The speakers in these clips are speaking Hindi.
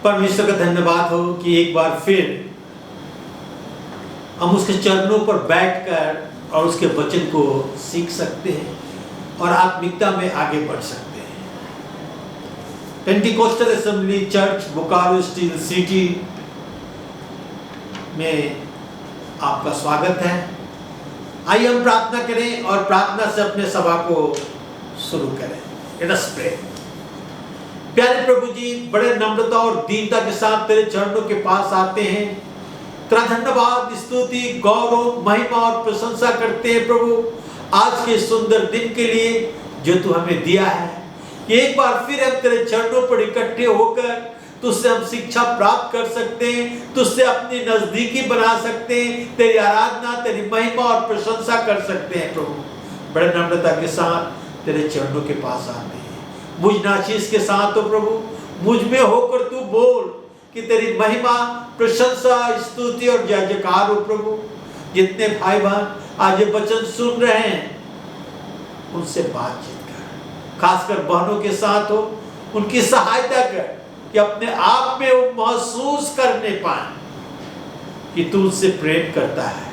परमेश्वर का धन्यवाद हो कि एक बार फिर हम उसके चरणों पर बैठकर और उसके वचन को सीख सकते हैं और आत्मिकता में आगे बढ़ सकते हैं। Pentecostal assembly church Bokaro steel city में आपका स्वागत है। आइए हम प्रार्थना करें और प्रार्थना से अपने सभा को शुरू करें। Let us pray. प्यारे प्रभु जी, बड़े नम्रता और दीनता के साथ तेरे चरणों के पास आते हैं। तेरा धन्यवाद, स्तुति, गौरव, महिमा और प्रशंसा करते हैं प्रभु आज के सुंदर दिन के लिए जो तू हमें दिया है। कि एक बार फिर हम तेरे चरणों पर इकट्ठे होकर तुझसे हम शिक्षा प्राप्त कर सकते हैं, तुझसे अपनी नजदीकी बना सकते हैं, तेरी आराधना, तेरी महिमा और प्रशंसा कर सकते हैं प्रभु। बड़े नम्रता के साथ तेरे चरणों के पास आते हैं। मुझ नाचीज के साथ हो प्रभु, मुझ में होकर तू बोल कि तेरी महिमा, प्रशंसा, स्तुति और जय जयकार हो प्रभु। जितने भाई बहन आज ये वचन सुन रहे हैं उनसे बातचीत कर, खासकर बहनों के साथ हो, उनकी सहायता कर कि अपने आप में वो महसूस करने पाए कि तू उससे प्रेम करता है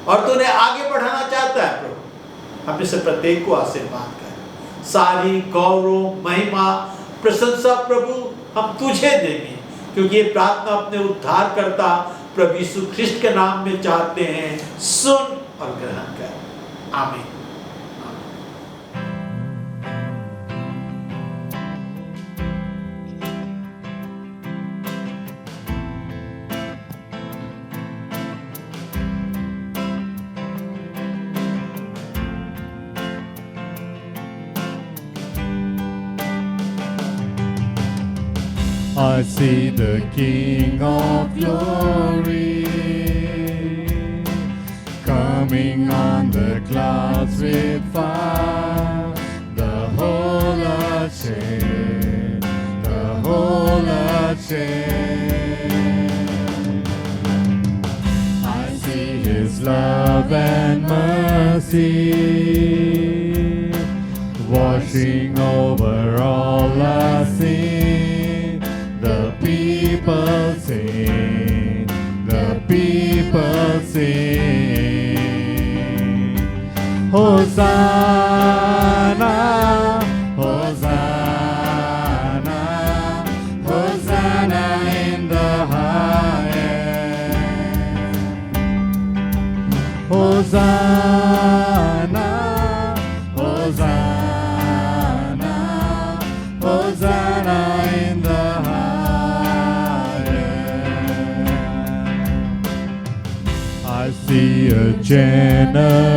और तू उन्हें आगे बढ़ाना चाहता है प्रभु। हमें से प्रत्येक को आशीर्वाद कर। सारी गौरव, महिमा, प्रशंसा प्रभु हम तुझे देंगे, क्योंकि ये प्रार्थना अपने उद्धारकर्ता प्रभु यीशु ख्रिस्ट के नाम में चाहते हैं। सुन और ग्रहण कर। आमीन। I see the King of glory coming on the clouds with fire. The whole earth shake, the whole earth shake. I see His love and mercy washing over all our sin. The people sing, the people sing. Hosanna, Hosanna, Hosanna in the highest. Hosanna, Hosanna, Hosanna in the I see a generation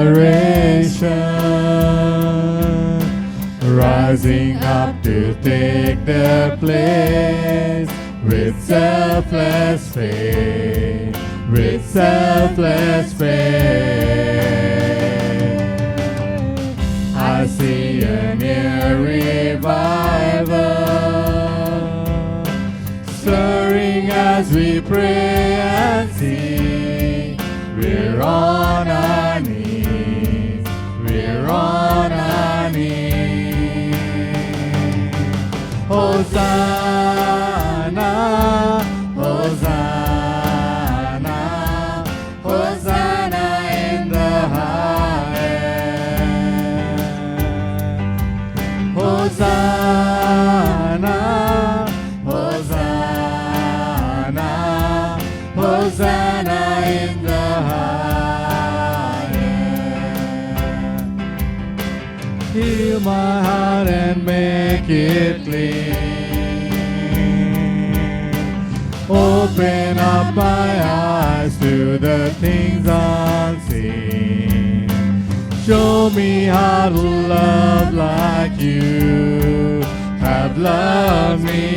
rising up to take their place with selfless faith, with selfless faith. I see a near revival stirring as we pray and sing. We're on our knees, we're on our knees. Hosanna, Hosanna, Hosanna in the highest. Hosanna, Hosanna, Hosanna in the heal my heart and make it clean. Open up my eyes to the things unseen. Show me how to love like you have loved me.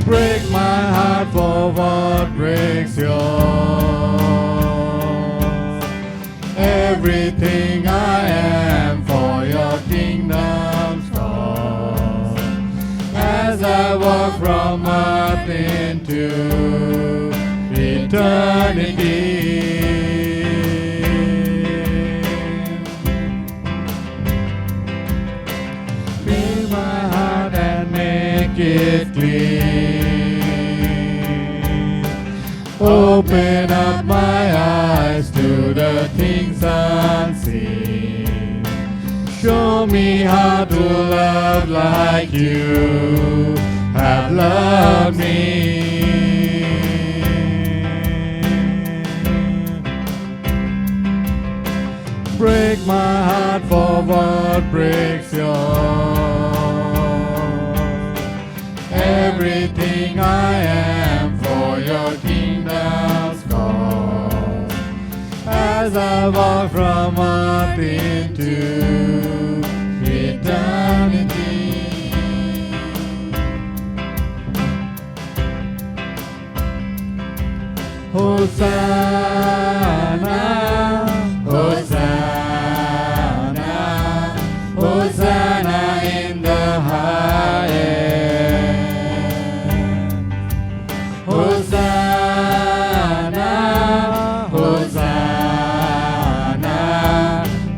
Break my heart for what breaks yours. Everything I am for your kingdom's cause. As I walk from earth into eternity. it clean. Open up my eyes to the things unseen. Show me how to love like you have loved me. Break my heart for what breaks yours. Everything I am for your kingdom's cause. As I walk from earth into eternity. Hosanna, Hosanna, Hosanna in the highest. Hosanna, Hosanna,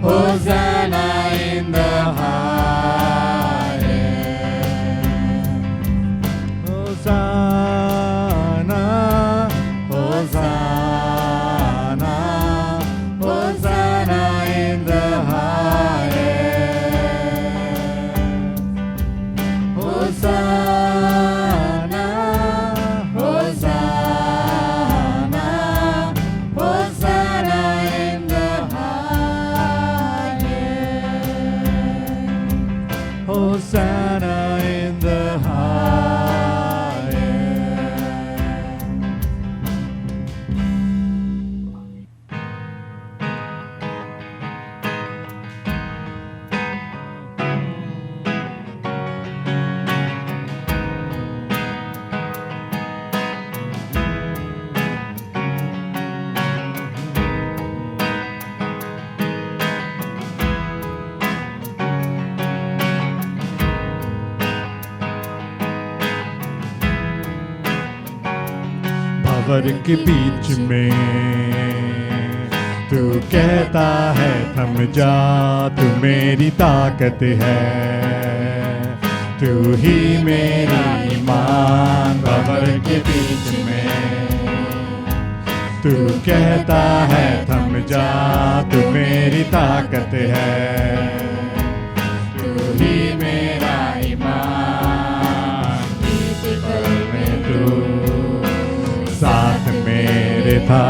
Hosanna in the highest. Hosanna, Hosanna, Hosanna in the highest. Hosanna, Hosanna, Hosanna in the highest. Hosanna in the highest. भंवर के बीच में तू कहता है थम जा, तू मेरी ताकत है, तू ही मेरा ईमान। भंवर के बीच में तू कहता है थम जा, तू मेरी ताकत है, तू ही मेरा ईमान। इस पल में तू साथ मेरे था,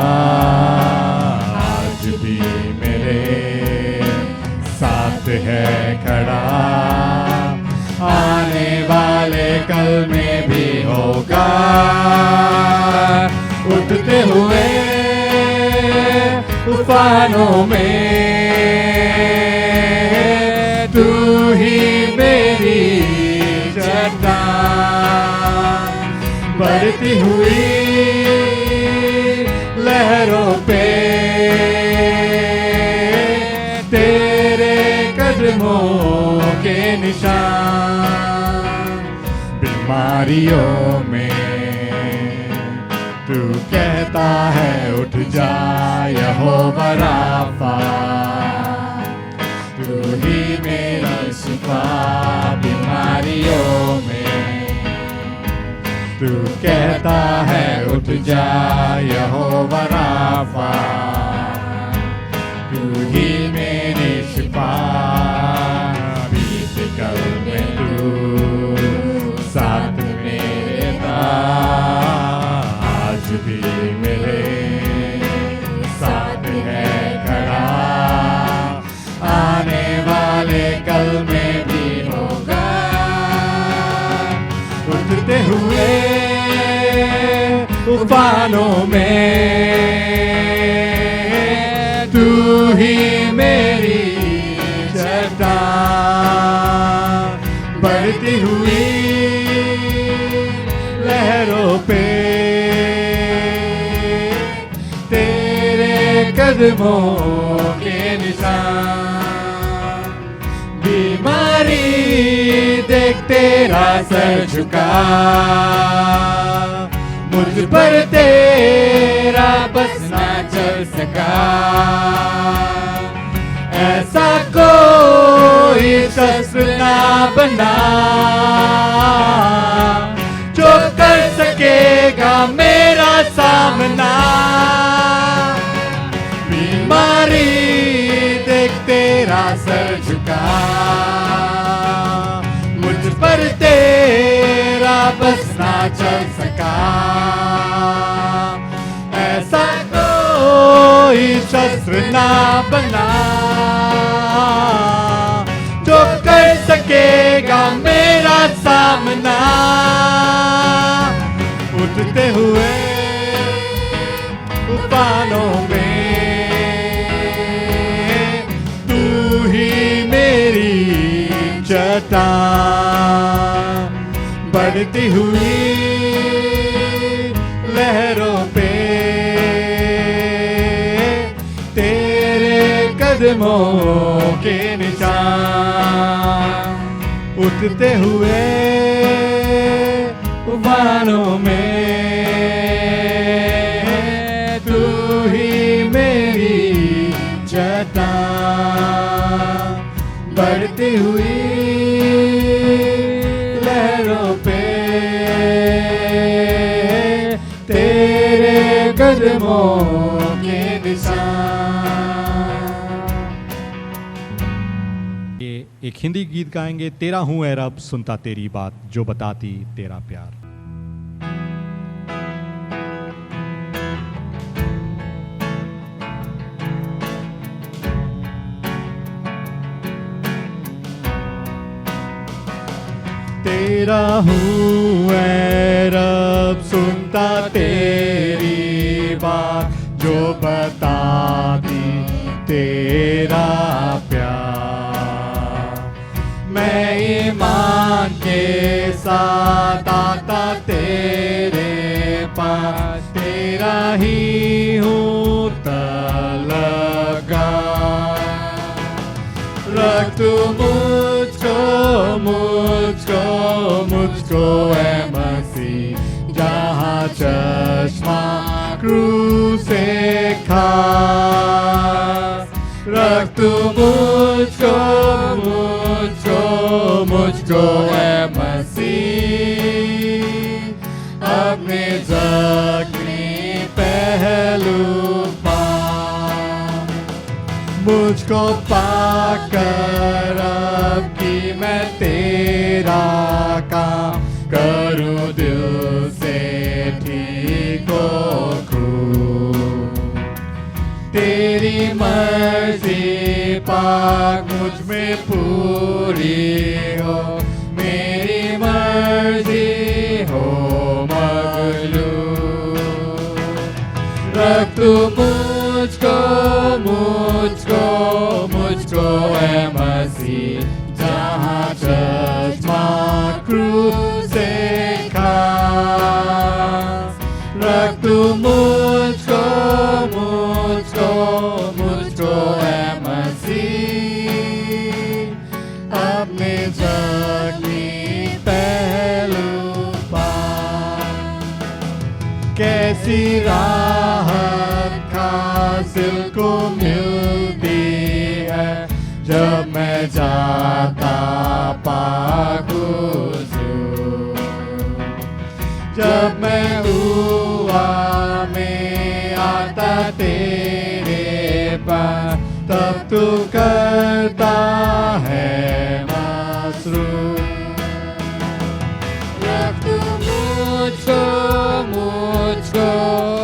आज भी मेरे साथ है खड़ा, आने वाले कल में भी होगा। उठते हुए तूफानों में तू ही मेरी चट्टान, बढ़ती हुई लहरों पे तेरे कदमों के निशान। बीमारियों में तू कहता है उठ जा यहोवा राफा, तू ही मेरा शिफा। बीमारियों में तू कहता है उठ जा यहोवा राफा, तू ही मेरी शिफा। बीत कल में तू साथ मेरे था, आज भी मेरे साथ है खड़ा, आने वाले कल में भी होगा। उठते हुए तूफानों में तू ही मेरी चट्टान, बढ़ती हुई लहरों पे तेरे कदमों के निशान। बीमारी देख तेरा सर झुका, मुझ पर तेरा बस ना चल सका। ऐसा कोई शस्त्र ना बना मेरा सामना, बीमारी देख तेरा सर झुका, मुझ पर तेरा बस ना चल सका। ऐसा कोई शस्त्र ना बना जो कर सकेगा मेरा सामना। उठते हुए तूफानों में तू ही मेरी चट्टान, बढ़ती हुई लहरों पे तेरे कदमों के निशान। उठते हुए तूफानों में तू ही मेरी चट्टान, बढ़ती हुई लहरों पे तेरे कदमों के निशान। ये एक हिंदी गीत गाएंगे, तेरा हूं ऐ रब सुनता तेरी बात, जो बताती तेरा प्यार। तेरा हूँ ऐ रब सुनता तेरी बात, जो बताती तेरा प्यार। मैं ईमान के साथ आता तेरे पास, तेरा ही हूँ तलबगार। रख तू मुझको है मसीह, जहाँ चश्मा क्रूस से खास। रख तू मुझको है मसीह, अपने जख्मी पहलू पा। मुझको पाकर अब की मैं तेरा काम करूं, दिल से ठीक हो। तेरी मर्जी पाक मुझ में पूरी हो, मेरी मर्जी हो मगलूब। रख तू मुझको है मसीह, जहाँ चश्मा क्रूस से खास। रख तू मुझको है मसीह, अपने जख्मी पहलू पास। कैसी राहत हासिल को मिलती है, जब मैं जाता पाक हुजूर। जब मैं हुआ में आता तेरे पास, तब तू करता है मसरूर। रख तू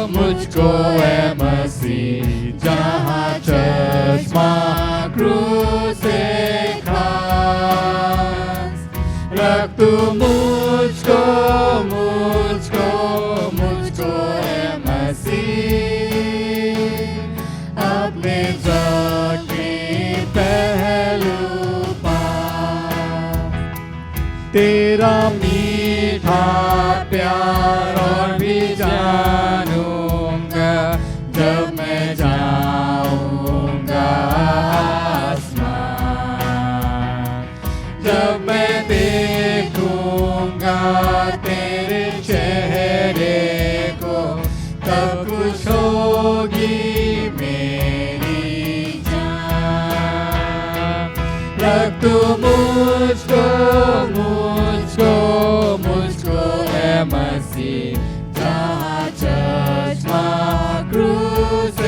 मुझको है मसीह, जहाँ चश्मा क्रूस से खास। रख तू मुझको है मसीह, अपने जख्मी पहलू पास। तेरा मीठा प्यार और भी जानूंगा, जब मैं जाऊंगा आसमान। जब मैं देखूंगा तेरे चेहरे को, तब खुश होगी मेरी जान। रख तू मुझको है मसीह, जहाँ touch my crucified,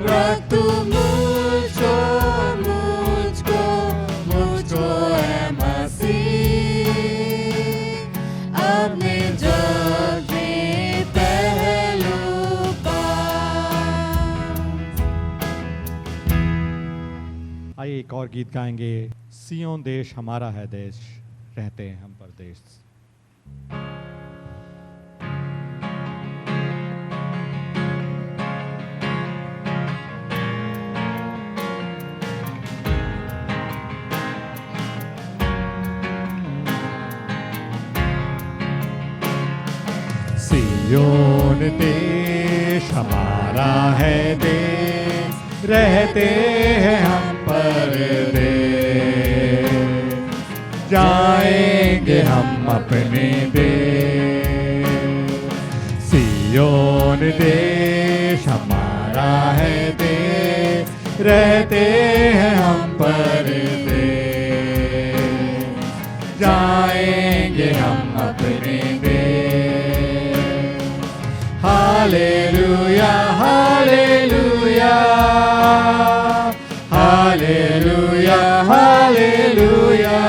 रख तू मुझको है मसीह, अपने जग में पहलू पास। आइए एक और गीत गाएंगे। सियोन देश हमारा है देश, रहते हैं हम परदेश। सियोन देश हमारा है देश, रहते हैं हम परदेश, जाएंगे हम अपने देश। सियोन देश हमारा है देश, रहते हैं हम परदेश, जाएंगे हम अपने देश। Hallelujah hallelujah hallelujah hallelujah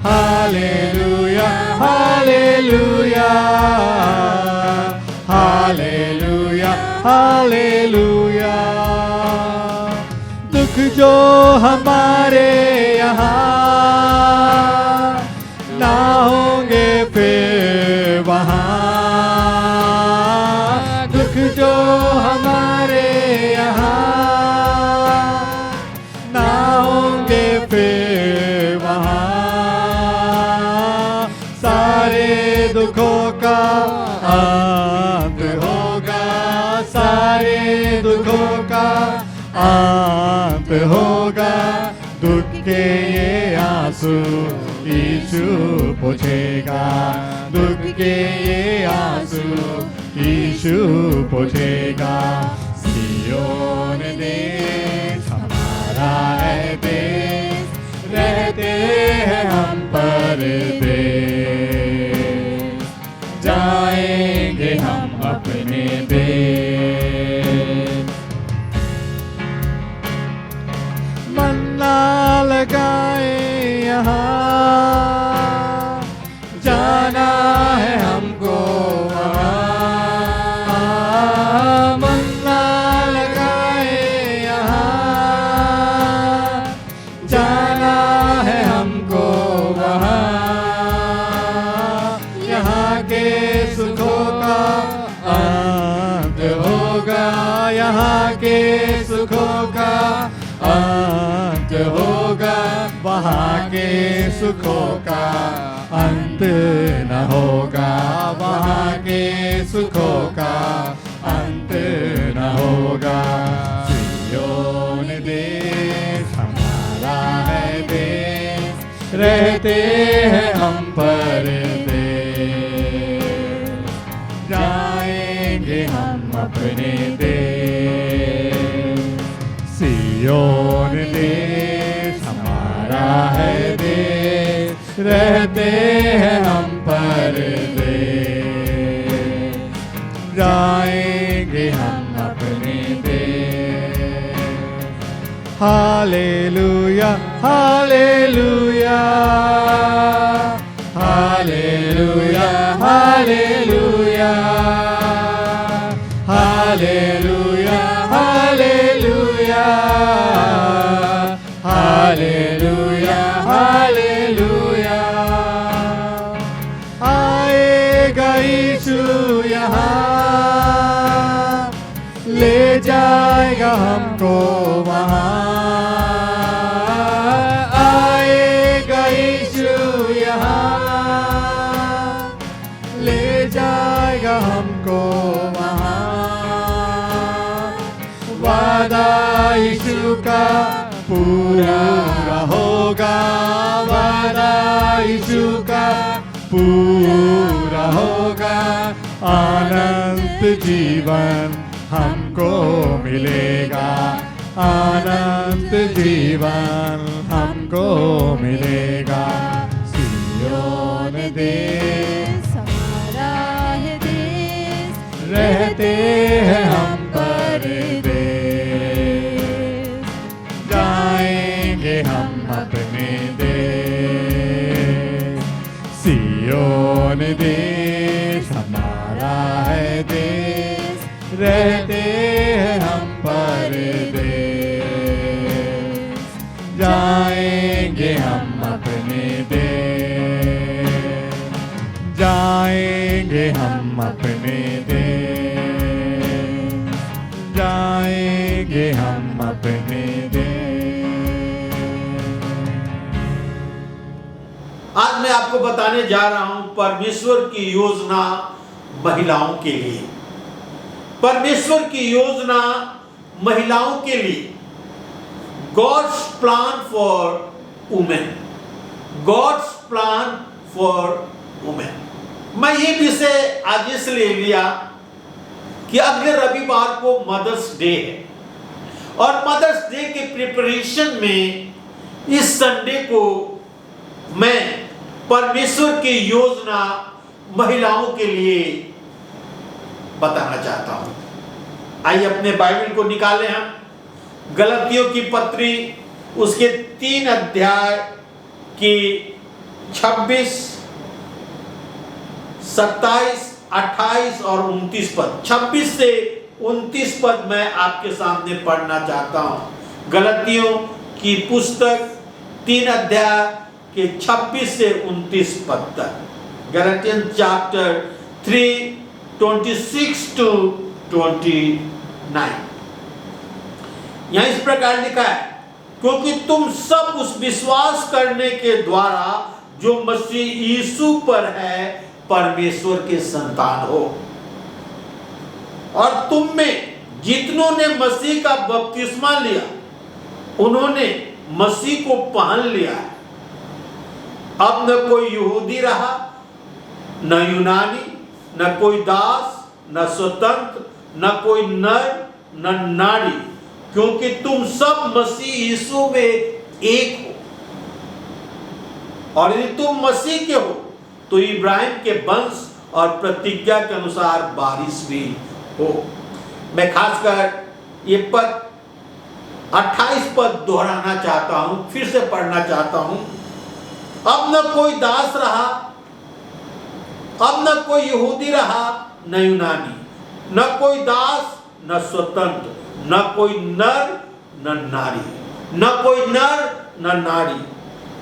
hallelujah hallelujah hallelujah hallelujah. दुख जो हमारे यहाँ ना होंगे फिर वहाँ, दुख जो हमारे यहाँ ना होंगे फिर वहाँ, सारे दुखों का अंत होगा, सारे दुखों का अंत होगा। दुख के ये आंसू यीशु पोंछेगा, दुख के ये आंसू यीशु पोंछेगा। सियोन देश हमारा है देश, रहते हैं हम परदेश, जाएंगे हम अपने देश। मन ना लगाए यहाँ, जाना है हमको वहाँ, मन ना लगाए यहाँ, जाना है हमको वहाँ। यहाँ के सुखों का अंत होगा, यहाँ के सुखों का अंत होगा, वहाँ के सुखों का अंत न होगा, वहाँ के सुखों का अंत न होगा। सियोन देश हमारा है देश, रहते हैं हम परदेश, जाएंगे हम अपने देश। सियोन देश हमारा है देश, रहते हैं हम परदेश, जाएंगे हम अपने देश। Hallelujah hallelujah hallelujah hallelujah hallelujah hallelujah hallelujah hallelujah. आएगा यीशु यहाँ, ले जाएगा हमको वहाँ, आएगा यीशु यहाँ, ले जाएगा हमको वहाँ। वादा यीशु का पूरा होगा, वादा यीशु का पूरा होगा। अनंत जीवन हमको मिलेगा, अनंत जीवन हमको मिलेगा। सियोन देश सियोन देश हमारा है देश, रहते हैं हम परदेश, जाएंगे हम अपने देश, जाएंगे हम अपने देश, जाएंगे हम अपने देश। आज मैं आपको बताने जा रहा हूं परमेश्वर की योजना महिलाओं के लिए। परमेश्वर की योजना महिलाओं के लिए, God's plan for women, God's plan for women. मैं ये विषय आज इसलिए लिया कि अगले रविवार को मदर्स डे है और मदर्स डे के प्रिपरेशन में इस संडे को मैं परमेश्वर की योजना महिलाओं के लिए बताना चाहता हूं। आइए अपने बाइबल को निकालें हम। गलतियों की पत्री उसके 3 अध्याय की 26, 27, 28 और 29 पद। 26 से 29 पद मैं आपके सामने पढ़ना चाहता हूं। गलतियों की पुस्तक 3 अध्याय के 26 से 29 पद तक। गलातियन चैप्टर 3, 26 to 29। यहां इस प्रकार लिखा है, क्योंकि तुम सब उस विश्वास करने के द्वारा जो मसीह यीशु पर है परमेश्वर के संतान हो, और तुम में जितनों ने मसीह का बपतिस्मा लिया उन्होंने मसीह को पहन लिया। अब न कोई यहूदी रहा, न यूनानी, न कोई दास, न स्वतंत्र, न कोई नर, न नारी, क्योंकि तुम सब मसीह यीशु में एक हो। और यदि तुम मसीह के हो तो इब्राहिम के वंश और प्रतिज्ञा के अनुसार वारिस भी हो। मैं खासकर ये पद 28 पद दोहराना चाहता हूं, फिर से पढ़ना चाहता हूं। अब न कोई दास रहा, अब न कोई यहूदी रहा, न यूनानी, न कोई दास, न स्वतंत्र, न कोई नर, न नारी, न कोई नर, न नारी,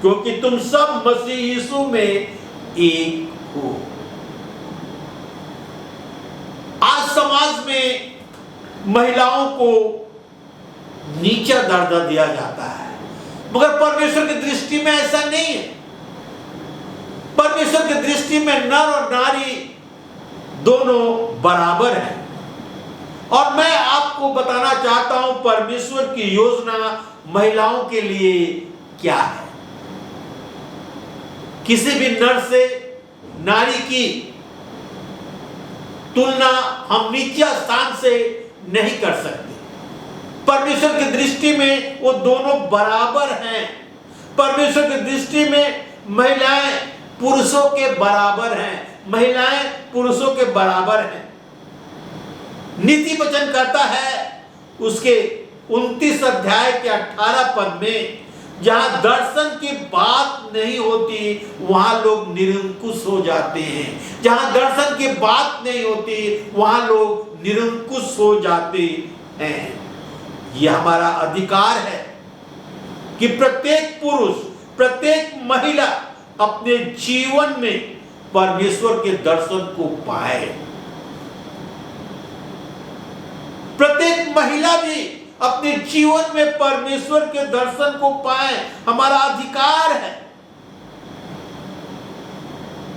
क्योंकि तुम सब मसीह यीशु में एक हो। आज समाज में महिलाओं को नीचा दर्जा दिया जाता है, मगर परमेश्वर की दृष्टि में ऐसा नहीं है। परमेश्वर की दृष्टि में नर और नारी दोनों बराबर हैं। और मैं आपको बताना चाहता हूं परमेश्वर की योजना महिलाओं के लिए क्या है। किसी भी नर से नारी की तुलना हम नीचे स्थान से नहीं कर सकते। परमेश्वर की दृष्टि में वो दोनों बराबर हैं। परमेश्वर की दृष्टि में महिलाएं पुरुषों के बराबर हैं, महिलाएं पुरुषों के बराबर हैं। नीति वचन कहता है उसके 29 अध्याय के 18 पद में, जहां दर्शन की बात नहीं होती वहां लोग निरंकुश हो जाते हैं। जहां दर्शन की बात नहीं होती वहां लोग निरंकुश हो जाते हैं। यह हमारा अधिकार है कि प्रत्येक पुरुष, प्रत्येक महिला अपने जीवन में परमेश्वर के दर्शन को पाए। प्रत्येक महिला भी अपने जीवन में परमेश्वर के दर्शन को पाए, हमारा अधिकार है।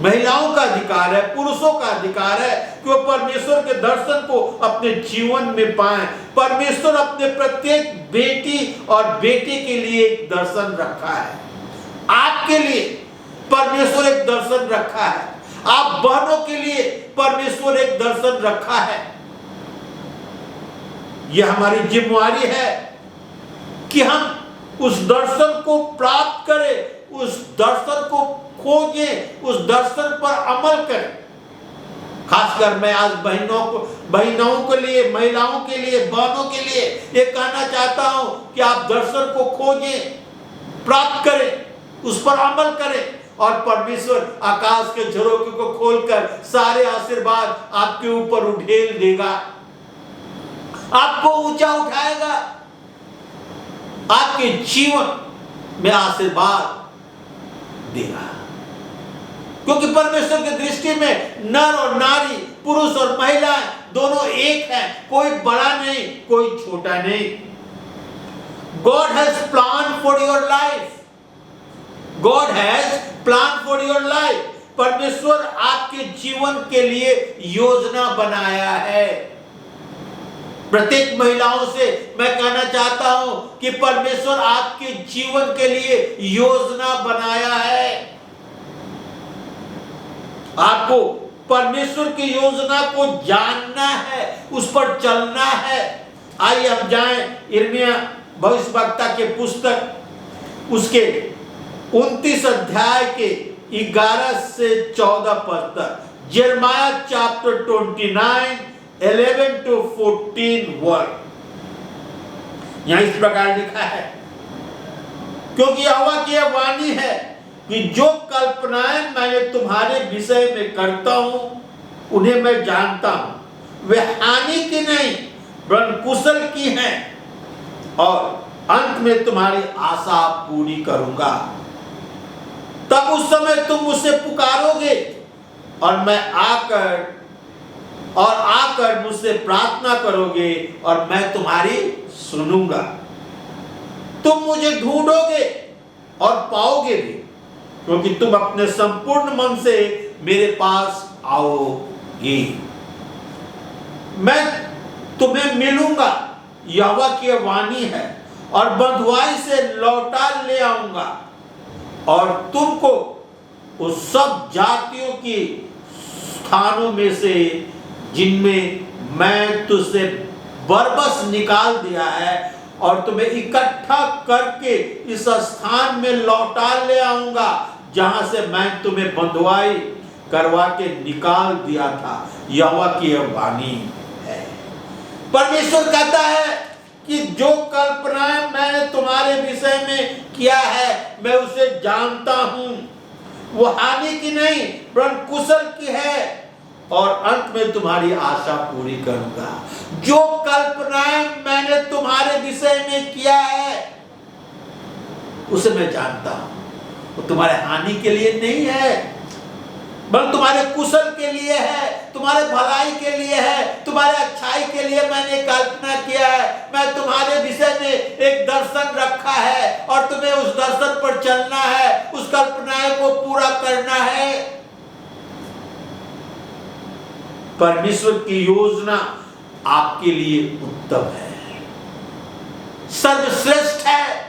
महिलाओं का अधिकार है, पुरुषों का अधिकार है कि वो परमेश्वर के दर्शन को अपने जीवन में पाए। परमेश्वर अपने प्रत्येक बेटी और बेटे के लिए एक दर्शन रखा है। आपके लिए परमेश्वर एक दर्शन रखा है, आप बहनों के लिए परमेश्वर एक दर्शन रखा है। यह हमारी जिम्मेवारी है कि हम उस दर्शन को प्राप्त करें, उस दर्शन को खोजें, उस दर्शन पर अमल करें। खासकर मैं आज बहनों के लिए, महिलाओं के लिए, बहनों के लिए ये कहना चाहता हूं कि आप दर्शन को खोजें, प्राप्त करें, उस पर अमल करें और परमेश्वर आकाश के झरोखे को खोलकर सारे आशीर्वाद आपके ऊपर उड़ेल देगा, आपको ऊंचा उठाएगा, आपके जीवन में आशीर्वाद देगा। क्योंकि परमेश्वर की दृष्टि में नर और नारी, पुरुष और महिला दोनों एक हैं, कोई बड़ा नहीं, कोई छोटा नहीं। God has planned for your life. God has planned for your life. परमेश्वर आपके जीवन के लिए योजना बनाया है। प्रत्येक महिलाओं से मैं कहना चाहता हूं कि परमेश्वर आपके जीवन के लिए योजना बनाया है। आपको परमेश्वर की योजना को जानना है, उस पर चलना है। आइए हम जाएं यिर्मयाह भविष्यवक्ता के पुस्तक उसके 29 अध्याय के 11 से 14 पद तक। यिर्मयाह चैप्टर 29 11 to 14 वर्ड। यहां इस प्रकार लिखा है, क्योंकि यहोवा की यह वाणी है कि जो कल्पनाएं मैंने तुम्हारे विषय में करता हूं उन्हें मैं जानता हूं। वे हानि की नहीं वरन कुशल की हैं, और अंत में तुम्हारी आशा पूरी करूंगा। तब उस समय तुम मुझसे पुकारोगे और मैं आकर मुझसे प्रार्थना करोगे और मैं तुम्हारी सुनूंगा। तुम मुझे ढूंढोगे और पाओगे भी, क्योंकि तुम अपने संपूर्ण मन से मेरे पास आओगे। मैं तुम्हें मिलूंगा, यहोवा की वाणी है, और बंधुआई से लौटा ले आऊंगा, और तुमको उस सब जातियों की स्थानों में से जिनमें मैं तुझसे बरबस निकाल दिया है, और तुम्हें इकट्ठा करके इस स्थान में लौटा ले आऊंगा जहां से मैं तुम्हें बंधुआई करवा के निकाल दिया था। यहोवा की यह वाणी है। परमेश्वर कहता है कि जो कल्पनाएं मैंने तुम्हारे विषय में किया है मैं उसे जानता हूं। वो हानि की नहीं वरन कुशल की है, और अंत में तुम्हारी आशा पूरी करूंगा। जो कल्पनाएं मैंने तुम्हारे विषय में किया है उसे मैं जानता हूं। वो तुम्हारे हानि के लिए नहीं है, बल्कि तुम्हारे कुशल के लिए है, तुम्हारे भलाई के लिए है, तुम्हारे अच्छाई के लिए मैंने कल्पना किया है। मैं तुम्हारे विषय में एक दर्शन रखा है और तुम्हें उस दर्शन पर चलना है, उस कल्पनाएं को पूरा करना है। परमेश्वर की योजना आपके लिए उत्तम है, सर्वश्रेष्ठ है।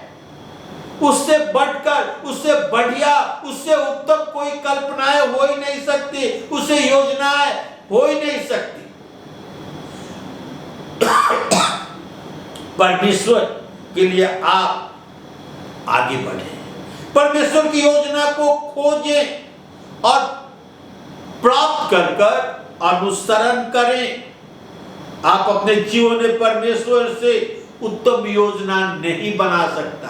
उससे बढ़कर, उससे बढ़िया, उससे उत्तम कोई कल्पनाएं हो ही नहीं सकती, उससे योजनाएं हो ही नहीं सकती। परमेश्वर के लिए आप आगे बढ़े, परमेश्वर की योजना को खोजें और प्राप्त कर कर अनुसरण करें। आप अपने जीवन में परमेश्वर से उत्तम योजना नहीं बना सकता।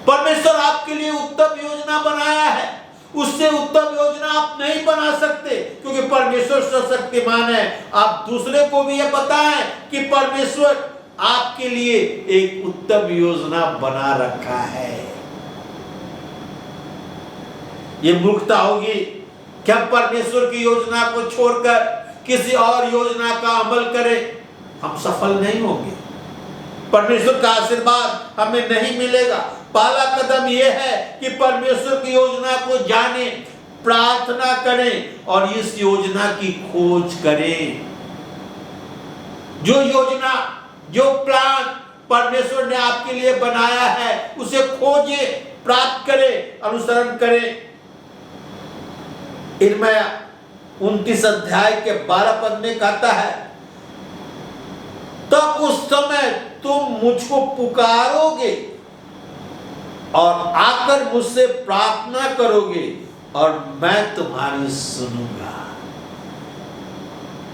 परमेश्वर आपके लिए उत्तम योजना बनाया है, उससे उत्तम योजना आप नहीं बना सकते, क्योंकि परमेश्वर सर्वशक्तिमान है। आप दूसरे को भी यह बताएं कि परमेश्वर आपके लिए एक उत्तम योजना बना रखा है। ये मूर्खता होगी कि हम परमेश्वर की योजना को छोड़कर किसी और योजना का अमल करें, हम सफल नहीं होंगे, परमेश्वर का आशीर्वाद हमें नहीं मिलेगा। पहला कदम यह है कि परमेश्वर की योजना को जानें, प्रार्थना करें और इस योजना की खोज करें। जो योजना, जो प्लान परमेश्वर ने आपके लिए बनाया है उसे खोजें, प्राप्त करें, अनुसरण करें। यिर्मयाह 29 अध्याय के 12 पद में कहता है, तब उस समय तुम मुझको पुकारोगे और आकर मुझसे प्रार्थना करोगे और मैं तुम्हारी सुनूंगा।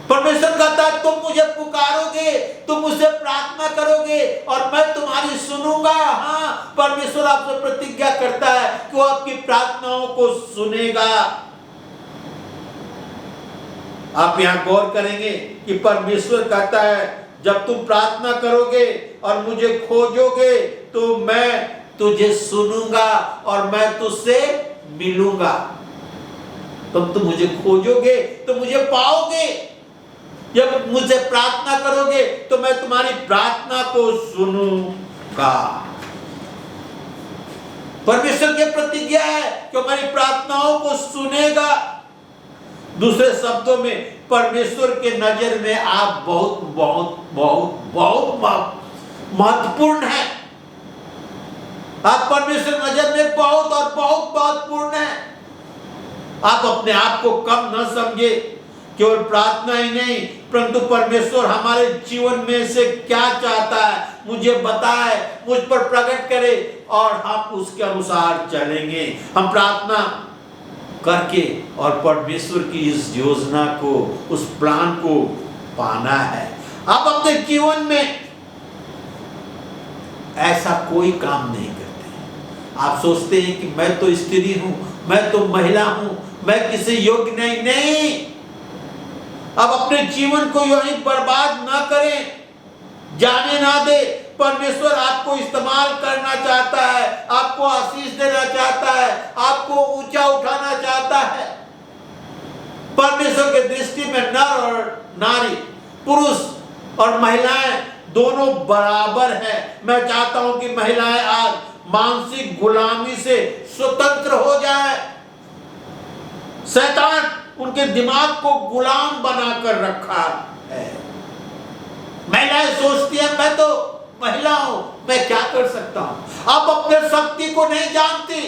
परमेश्वर कहता है तुम मुझे पुकारोगे, तुम मुझसे प्रार्थना करोगे और मैं तुम्हारी सुनूंगा। हाँ, परमेश्वर आपसे प्रतिज्ञा करता है कि वो आपकी प्रार्थनाओं को सुनेगा। आप यहां गौर करेंगे कि परमेश्वर कहता है जब तुम प्रार्थना करोगे और मुझे खोजोगे तो मैं तुझे सुनूंगा और मैं तुझसे मिलूंगा। तुम मुझे खोजोगे तो मुझे पाओगे। जब मुझसे प्रार्थना करोगे तो मैं तुम्हारी प्रार्थना को सुनूंगा। परमेश्वर की प्रतिज्ञा है कि हमारी प्रार्थनाओं को सुनेगा। दूसरे शब्दों में परमेश्वर के नजर में आप बहुत बहुत बहुत बहुत महत्वपूर्ण हैं। आप परमेश्वर नजर में बहुत और बहुत महत्वपूर्ण हैं। आप अपने आप को कम न समझे। केवल प्रार्थना ही नहीं, परंतु परमेश्वर हमारे जीवन में से क्या चाहता है मुझे बताए, मुझ पर प्रकट करे और हम उसके अनुसार चलेंगे। हम प्रार्थना करके और परमेश्वर की इस योजना को, उस प्लान को पाना है। आप अपने जीवन में ऐसा कोई काम नहीं करते। आप सोचते हैं कि मैं तो स्त्री हूं, मैं तो महिला हूं, मैं किसी योग्य नहीं। अब अपने जीवन को यूं ही बर्बाद ना करें, जाने ना दे। परमेश्वर आपको इस्तेमाल करना चाहता है, आपको आशीष देना चाहता है, आपको ऊंचा उठाना चाहता है। परमेश्वर के दृष्टि में नर और नारी, पुरुष और महिलाएं दोनों बराबर हैं। मैं चाहता हूं कि महिलाएं आज मानसिक गुलामी से स्वतंत्र हो जाए। शैतान उनके दिमाग को गुलाम बनाकर रखा है। महिलाएं सोचती है मैं तो महिला हूं, मैं क्या कर सकता हूं। आप अपने शक्ति को नहीं जानती।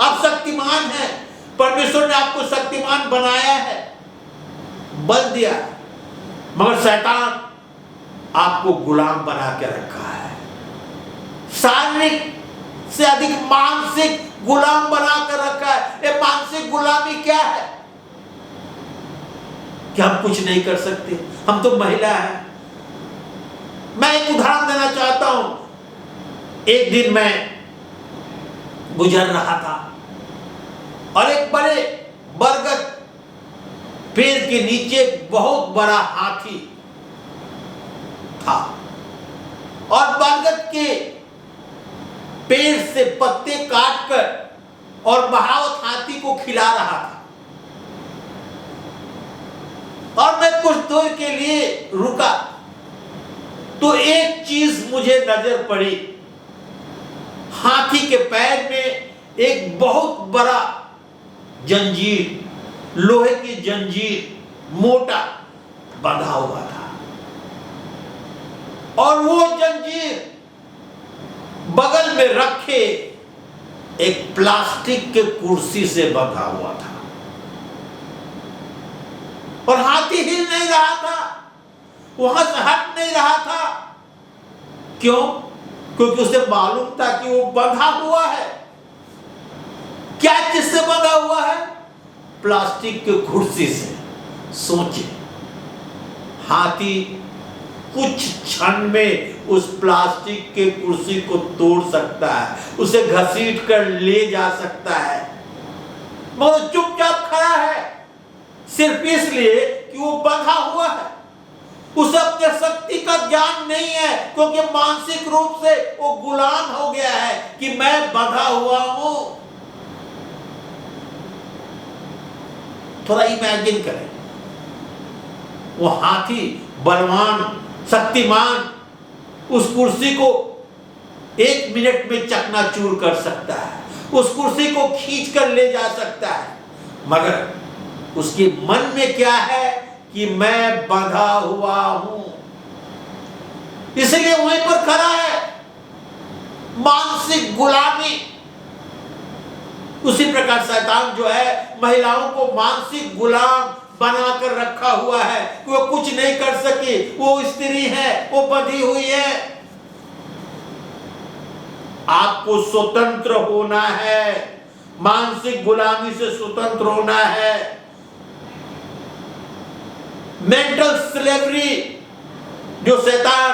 आप शक्तिमान हैं। परमेश्वर ने आपको शक्तिमान बनाया है, बल दिया, मगर शैतान आपको गुलाम बना के रखा है। शारीरिक से अधिक मानसिक गुलाम बना कर रखा है। ये मानसिक गुलामी क्या है कि हम कुछ नहीं कर सकते, हम तो महिला हैं। मैं एक उदाहरण देना चाहता हूं। एक दिन मैं गुजर रहा था और एक बड़े बरगद पेड़ के नीचे बहुत बड़ा हाथी था और बरगद के पेड़ से पत्ते काटकर और बहावत हाथी को खिला रहा था। और मैं कुछ दूर के लिए रुका तो एक चीज मुझे नजर पड़ी। हाथी के पैर में एक बहुत बड़ा जंजीर, लोहे की जंजीर मोटा बंधा हुआ था और वो जंजीर बगल में रखे एक प्लास्टिक के कुर्सी से बंधा हुआ था और हाथी हिल नहीं रहा था, वहां से हट नहीं रहा था। क्यों? क्योंकि उसे मालूम था कि वो बंधा हुआ है। क्या चीज से बंधा हुआ है? प्लास्टिक के कुर्सी से। सोचे, हाथी कुछ क्षण में उस प्लास्टिक के कुर्सी को तोड़ सकता है, उसे घसीट कर ले जा सकता है, मगर चुपचाप खड़ा है सिर्फ इसलिए कि वो बंधा हुआ है। उसे अपने शक्ति का ज्ञान नहीं है क्योंकि मानसिक रूप से वो गुलाम हो गया है कि मैं बंधा हुआ हूं। थोड़ा इमेजिन करें, वो हाथी बलवान, शक्तिमान, उस कुर्सी को 1 मिनट में चकनाचूर कर सकता है, उस कुर्सी को खींच कर ले जा सकता है, मगर उसके मन में क्या है कि मैं बंधा हुआ हूं, इसलिए वहीं पर खड़ा है। मानसिक गुलामी। उसी प्रकार शैतान जो है महिलाओं को मानसिक गुलाम बनाकर रखा हुआ है कि वो कुछ नहीं कर सके, वो स्त्री है, वो बंधी हुई है। आपको स्वतंत्र होना है, मानसिक गुलामी से स्वतंत्र होना है। मेंटल स्लेवरी जो शैतान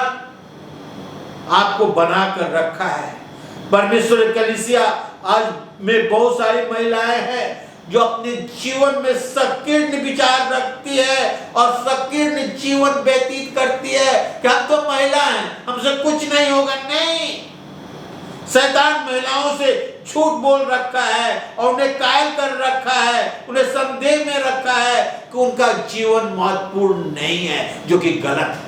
आपको बना कर रखा है। परमेश्वर की कलीसिया आज में बहुत सारी महिलाएं हैं जो अपने जीवन में संकीर्ण विचार रखती है और संकीर्ण जीवन व्यतीत करती है कि हम तो महिला हैं, हमसे कुछ नहीं होगा। नहीं, शैतान महिलाओं से झूठ बोल रखा है और उन्हें कायल कर रखा है, उन्हें संदेह में रखा है कि उनका जीवन महत्वपूर्ण नहीं है, जो कि गलत है।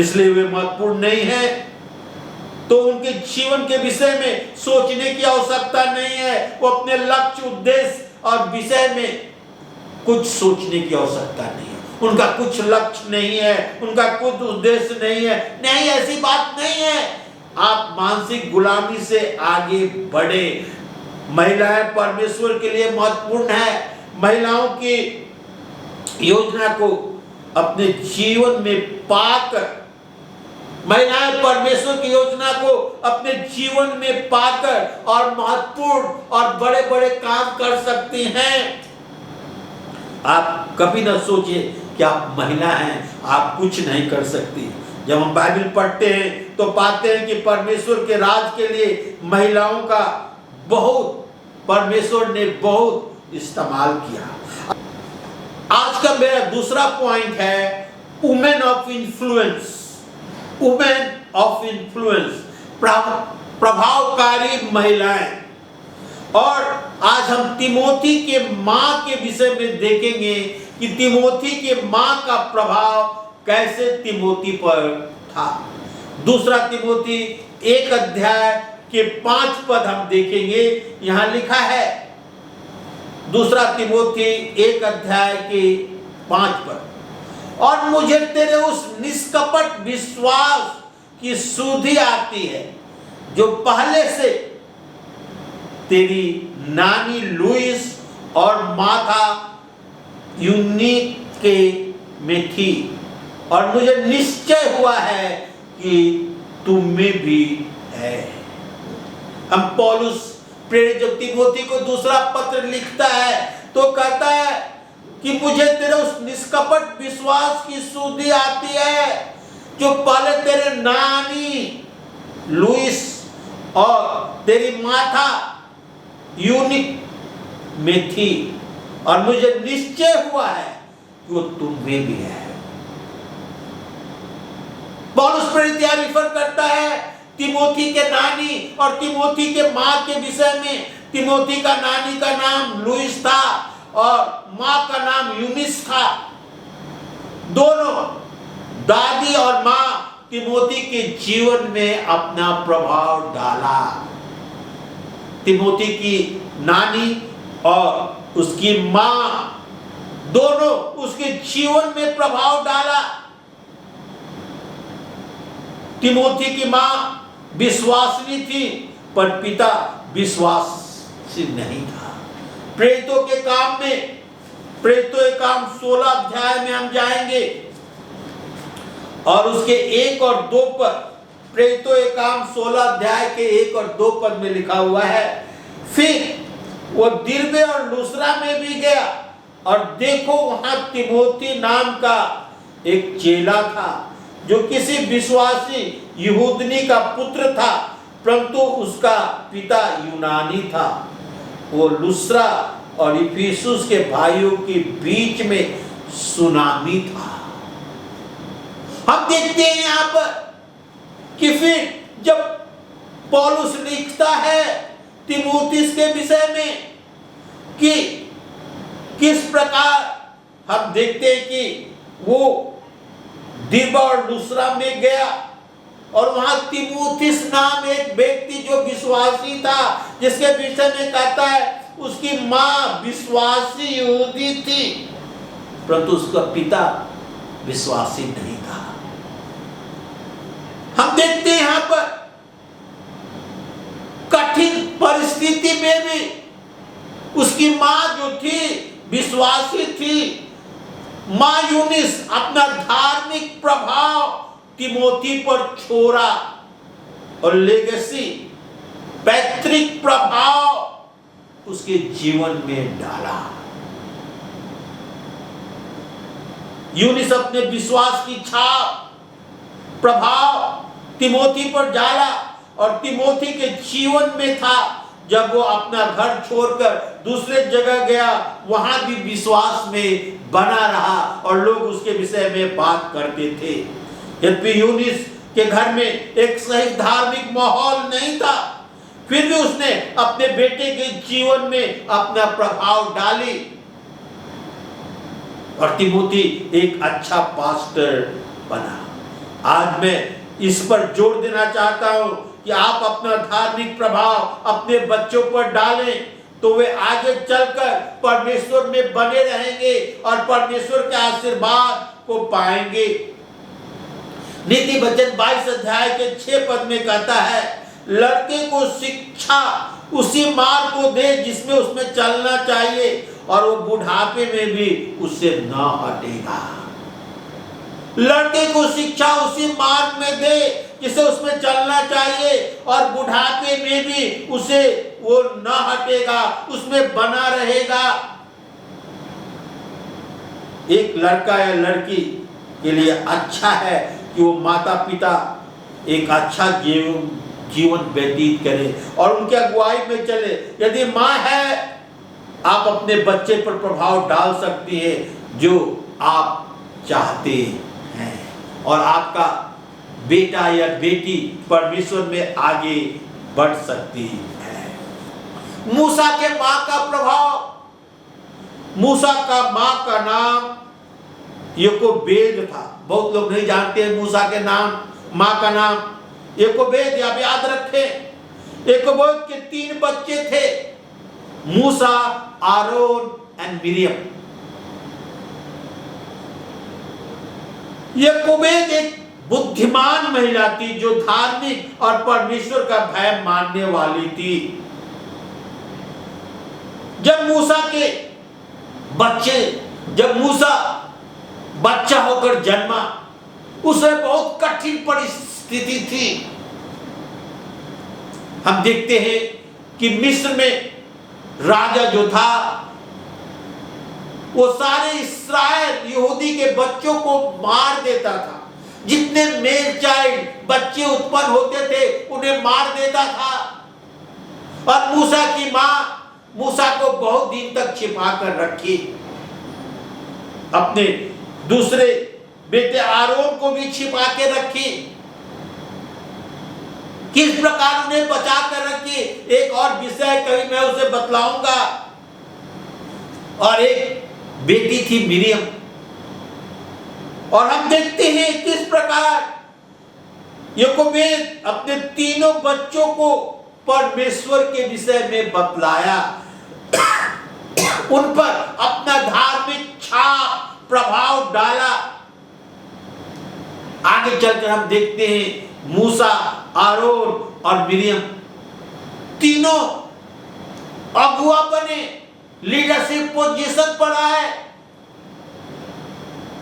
इसलिए वे महत्वपूर्ण नहीं है तो उनके जीवन के विषय में सोचने की आवश्यकता नहीं है। वो अपने लक्ष्य, उद्देश्य और विषय में कुछ सोचने की आवश्यकता नहीं है। उनका कुछ लक्ष्य नहीं है, उनका कुछ उद्देश्य नहीं है। नहीं, ऐसी बात नहीं है। आप मानसिक गुलामी से आगे बढ़े। महिलाएं परमेश्वर के लिए महत्वपूर्ण है। महिलाओं की योजना को अपने जीवन में पाकर, महिलाएं परमेश्वर की योजना को अपने जीवन में पाकर और महत्वपूर्ण और बड़े बड़े काम कर सकती हैं। आप कभी ना सोचिए कि आप महिला हैं, आप कुछ नहीं कर सकती। जब हम बाइबल पढ़ते हैं तो पाते हैं कि परमेश्वर के राज के लिए महिलाओं का परमेश्वर ने बहुत इस्तेमाल किया। आज का मेरा दूसरा पॉइंट है women of influence. Women of influence, प्रभावकारी महिलाएं। और आज हम तिमोथी के मां के विषय में देखेंगे कि तिमोथी के मां का प्रभाव कैसे तिमोथी पर था। दूसरा तिमोथी 1 अध्याय के 5 पद हम देखेंगे। यहां लिखा है, दूसरा तिमोथी 1 अध्याय के 5 पद, और मुझे तेरे उस निष्कपट विश्वास की सुधि आती है जो पहले से तेरी नानी लुइस और माता यूनिके में थी, और मुझे निश्चय हुआ है कि तुम में भी है। हम पौलुस प्रेरित जब तिमोथी को दूसरा पत्र लिखता है तो कहता है कि मुझे तेरे उस निष्कपट विश्वास की सुधि आती है जो पहले तेरे नानी लुइस और तेरी माता यूनिक में थी, और मुझे निश्चय हुआ है कि वो तुम में भी है। पौलुस प्रेरित यह रिफर करता है तिमोथी के नानी और तिमोथी के मां के विषय में। तिमोथी का नानी का नाम लुइस था और मां का नाम यूनिस था। दोनों दादी और मां तिमोथी के जीवन में अपना प्रभाव डाला। तिमोथी की नानी और उसकी मां दोनों उसके जीवन में प्रभाव डाला। तिमोथी की मां विश्वासिनी थी पर पिता विश्वासी नहीं था। प्रेरितों के काम में, प्रेरितों के काम 16 अध्याय में हम जाएंगे और उसके 1 और 2 पद, प्रेरितों के काम 16 अध्याय के 1 और 2 पद में लिखा हुआ है, फिर वो दिरबे और लुस्त्रा में भी गया और देखो वहां तिमोथी नाम का एक चेला था जो किसी विश्वासी यहूदनी का पुत्र था, परंतु उसका पिता यूनानी था। वो लुस्त्रा और इफिसुस के भाइयों के बीच में सुनामी था। हम देखते हैं यहां पर कि फिर जब पौलुस लिखता है तिमोथियस के विषय में कि किस प्रकार हम देखते हैं कि वो दिरबा और लुस्त्रा में गया और वहां तिमोथियस नाम एक व्यक्ति जो विश्वासी था, जिसके विषय में कहता है उसकी मां विश्वासी यहूदी थी परंतु उसका पिता विश्वासी नहीं था। हम देखते हैं यहां पर कठिन परिस्थिति में भी उसकी मां जो थी विश्वासी थी। मां यूनिस अपना धार्मिक प्रभाव तिमोथी पर छोड़ा और लेगेसी, पैतृक प्रभाव उसके जीवन में डाला। यूनिस अपने विश्वास की छाप, प्रभाव तिमोथी पर डाला और तिमोथी के जीवन में था। जब वो अपना घर छोड़कर दूसरे जगह गया, वहां भी विश्वास में बना रहा और लोग उसके विषय में बात करते थे। यद्यपि यूनिस के घर में एक सही धार्मिक माहौल नहीं था, फिर भी उसने अपने बेटे के जीवन में अपना प्रभाव डाली और तिमोथी एक अच्छा पास्टर बना। आज मैं इस पर जोर देना चाहता हूं कि आप अपना धार्मिक प्रभाव अपने बच्चों पर डालें, तो वे आगे चलकर परमेश्वर में बने रहेंगे और परमेश्वर के आशीर्वाद को पाएंगे। नीति वचन 22 अध्याय के 6 पद में कहता है, लड़के को शिक्षा उसी मार्ग को दे जिसमें उसमें चलना चाहिए और वो बुढ़ापे में भी उससे न हटेगा। लड़के को शिक्षा उसी मार्ग में दे जिसे उसमें चलना चाहिए और बुढ़ापे में भी उसे वो न हटेगा, उसमें बना रहेगा। एक लड़का या लड़की के लिए अच्छा है कि वो माता पिता एक अच्छा जीवन व्यतीत करें और उनके अगुवाई में चले। यदि माँ है, आप अपने बच्चे पर प्रभाव डाल सकती हैं जो आप चाहते हैं और आपका बेटा या बेटी परमेश्वर में आगे बढ़ सकती है। मूसा के माँ का प्रभाव, मूसा का माँ का नाम योकोबेद था। बहुत लोग नहीं जानते हैं मूसा के नाम, माँ का नाम योकोबेद, आप याद रखें। योकोबेद के 3 बच्चे थे, मूसा, आरोन एंड मिरियम। योकोबेद एक बुद्धिमान महिला थी जो धार्मिक और परमेश्वर का भय मानने वाली थी। जब मूसा बच्चा होकर जन्मा, उसे बहुत कठिन परिस्थिति थी। हम देखते हैं कि मिस्र में राजा जो था, वो सारे इस्राएल यहूदी के बच्चों को मार देता था। जितने मेल चाइल्ड बच्चे उत्पन्न होते थे उन्हें मार देता था। और मूसा की मां मूसा को बहुत दिन तक छिपा कर रखी, अपने दूसरे बेटे आरोन को भी छिपा के रखी। किस प्रकार उन्हें बचा कर रखी, एक और विषय कभी मैं उसे बतलाऊंगा। और एक बेटी थी मिरियम। और हम देखते हैं किस प्रकार योकोबेद अपने 3 बच्चों को परमेश्वर के विषय में बतलाया, उन पर अपना धार्मिक छाप प्रभाव डाला। आगे चलकर हम देखते हैं मूसा, आरोन और मिरियम तीनों अगुआ बने, लीडरशिप पोजीशन पर आए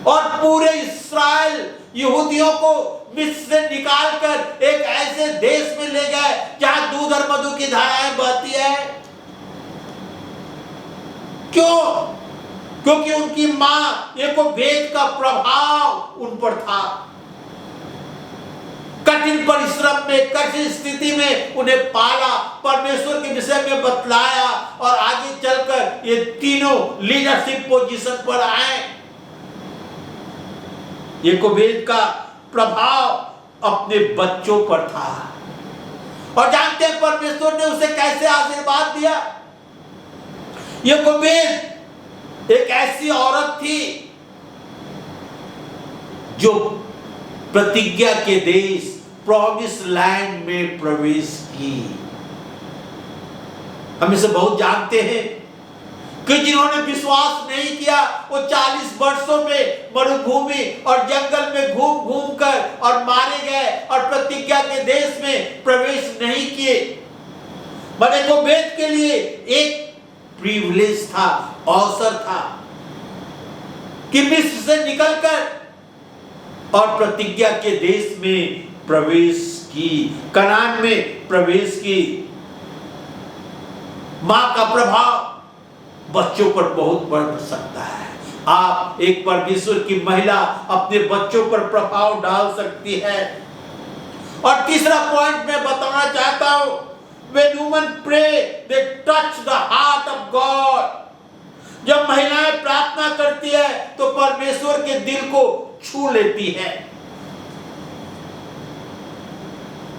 और पूरे इस्राएल यहूदियों को मिस्र से निकालकर एक ऐसे देश में ले गए जहां दूध और मधु की धाराएं बहती है। क्यों? क्योंकि उनकी मां योकोबेद का प्रभाव उन पर था। कठिन परिश्रम में, कठिन स्थिति में उन्हें पाला, परमेश्वर के विषय में बतलाया और आगे चलकर ये तीनों लीडरशिप पोजीशन पर आए। योकोबेद का प्रभाव अपने बच्चों पर था और जानते हैं परमेश्वर ने उसे कैसे आशीर्वाद दिया। योकोबेद एक ऐसी औरत थी जो प्रतिज्ञा के देश प्रॉमिस लैंड में प्रवेश की। हम इसे बहुत जानते हैं कि जिन्होंने विश्वास नहीं किया वो 40 वर्षों में मरुभूमि और जंगल में घूम घूम कर और मारे गए और प्रतिज्ञा के देश में प्रवेश नहीं किए। योकोबेद के लिए एक प्रिविलेज था, अवसर था कि मिस्र से निकलकर और प्रतिज्ञा के देश में प्रवेश की, कनान में प्रवेश की। मां का प्रभाव बच्चों पर बहुत बढ़ सकता है। आप एक परमेश्वर की महिला अपने बच्चों पर प्रभाव डाल सकती है। और तीसरा पॉइंट मैं बताना चाहता हूं, when women pray they touch the heart of God। जब महिलाएं प्रार्थना करती है तो परमेश्वर के दिल को छू लेती है।